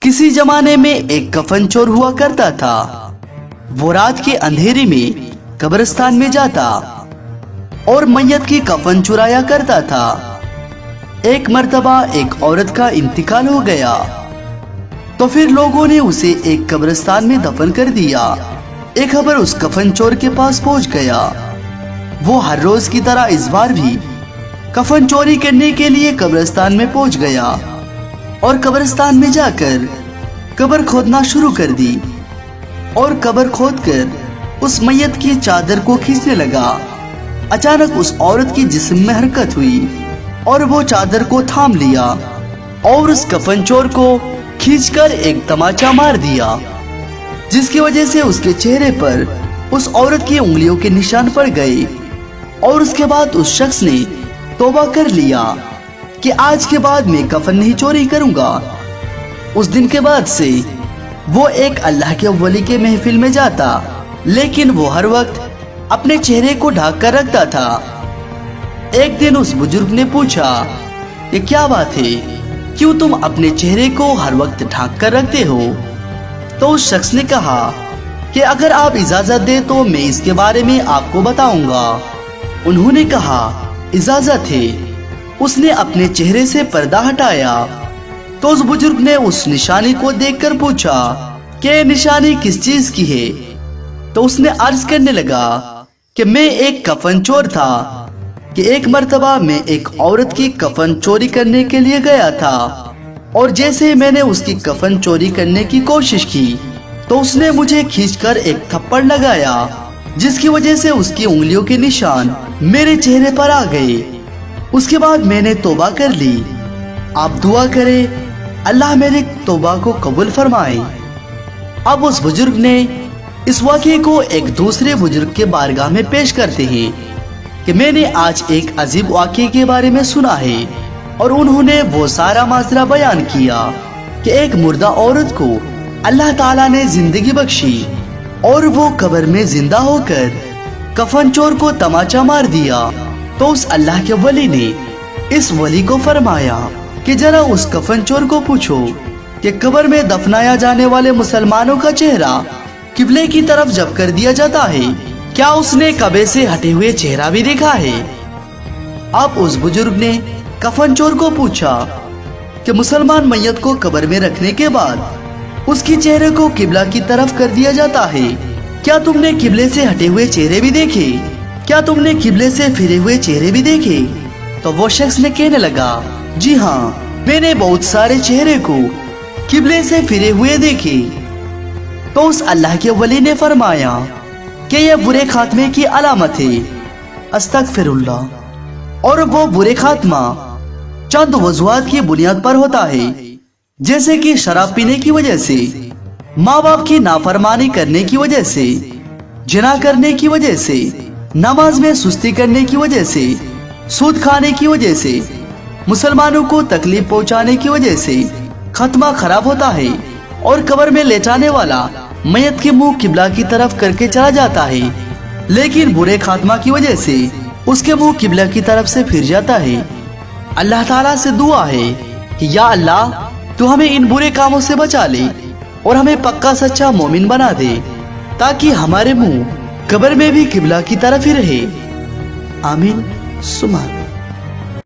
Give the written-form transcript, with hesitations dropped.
किसी जमाने में एक कफन चोर हुआ करता था। वो रात के अंधेरे में कब्रिस्तान में जाता और मैयत की कफन चुराया करता था। एक मर्तबा एक औरत का इंतकाल हो गया तो फिर लोगों ने उसे एक कब्रिस्तान में दफन कर दिया। एक खबर उस कफन चोर के पास पहुंच गया। वो हर रोज की तरह इस बार भी कफन चोरी करने के लिए कब्रिस्तान में पहुंच गया और कब्रिस्तान में जाकर कब्र खोदना शुरू कर दी और कब्र खोदकर उस मैयत की चादर को खींचने लगा। अचानक उस औरत की जिस्म में हरकत हुई और वो चादर को थाम लिया और उस कफन चोर को खींचकर एक तमाचा मार दिया, जिसकी वजह से उसके चेहरे पर उस औरत की उंगलियों के निशान पड़ गए। और उसके बाद उस शख्स ने तौबा कर लिया कि आज के बाद मैं कफन नहीं चोरी करूंगा। उस दिन के बाद से वो एक अल्लाह के वली के महफिल में जाता, लेकिन वो हर वक्त अपने चेहरे को ढक कर रखता था। एक दिन उस बुजुर्ग ने पूछा, ये क्या बात है, क्यों तुम अपने चेहरे को हर वक्त ढक कर रखते हो? तो उस शख्स ने कहा कि अगर आप इजाजत दे तो मैं इसके बारे में आपको बताऊंगा। उन्होंने कहा, इजाजत है। उसने अपने चेहरे से पर्दा हटाया तो उस बुजुर्ग ने उस निशानी को देखकर पूछा कि ये निशानी किस चीज की है? तो उसने अर्ज करने लगा कि मैं एक कफन चोर था कि एक मर्तबा मैं एक औरत की कफन चोरी करने के लिए गया था और जैसे मैंने उसकी कफन चोरी करने की कोशिश की तो उसने मुझे खींचकर एक थप्पड़ लगाया, जिसकी वजह से उसकी उंगलियों के निशान मेरे चेहरे पर आ गए। उसके बाद मैंने तौबा कर ली। आप दुआ करें अल्लाह मेरे तौबा को कबूल फरमाए। अब उस बुजुर्ग ने इस वाक़े को एक दूसरे बुजुर्ग के बारगाह में पेश करते हैं कि मैंने आज एक अजीब वाक़े के बारे में सुना है। और उन्होंने वो सारा माजरा बयान किया कि एक मुर्दा औरत को अल्लाह ताला ने जिंदगी बख्शी और वो कब्र में जिंदा होकर कफन चोर को तमाचा मार दिया। तो उस अल्लाह के वली ने इस वली को फरमाया कि जरा उस कफन चोर को पूछो कि कब्र में दफनाया जाने वाले मुसलमानों का चेहरा किबले की तरफ जब कर दिया जाता है, क्या उसने कबे से हटे हुए चेहरा भी देखा है? अब उस बुजुर्ग ने कफन चोर को पूछा कि मुसलमान मैयत को कब्र में रखने के बाद उसके चेहरे को किबला की तरफ कर दिया जाता है, क्या तुमने किबले से हटे हुए चेहरे भी देखे? क्या तुमने किबले से फिरे हुए चेहरे भी देखे? तो वो शख्स ने कहने लगा, जी हाँ, मैंने बहुत सारे चेहरे को किबले से फिरे हुए देखे। तो उस अल्लाह के वली ने फरमाया कि यह बुरे खात्मे की अलामत है, अस्तगफिरुल्लाह। और वो बुरे खात्मा चंद वजूहात की बुनियाद पर होता है, जैसे कि शराब पीने की वजह से, माँ बाप की नाफरमानी करने की वजह से, जिना करने की वजह से, नमाज में सुस्ती करने की वजह से, सूद खाने की वजह से, मुसलमानों को तकलीफ पहुंचाने की वजह से खात्मा खराब होता है और कब्र में लेटाने वाला मैयत के मुंह किबला की तरफ करके चला जाता है, लेकिन बुरे खात्मा की वजह से उसके मुंह किबला की तरफ से फिर जाता है। अल्लाह ताला से दुआ है कि या अल्लाह तू हमें इन बुरे कामों से बचा ले और हमें पक्का सच्चा मोमिन बना दे, ताकि हमारे मुंह कब्र में भी किबला की तरफ ही रहे। आमीन सुमा।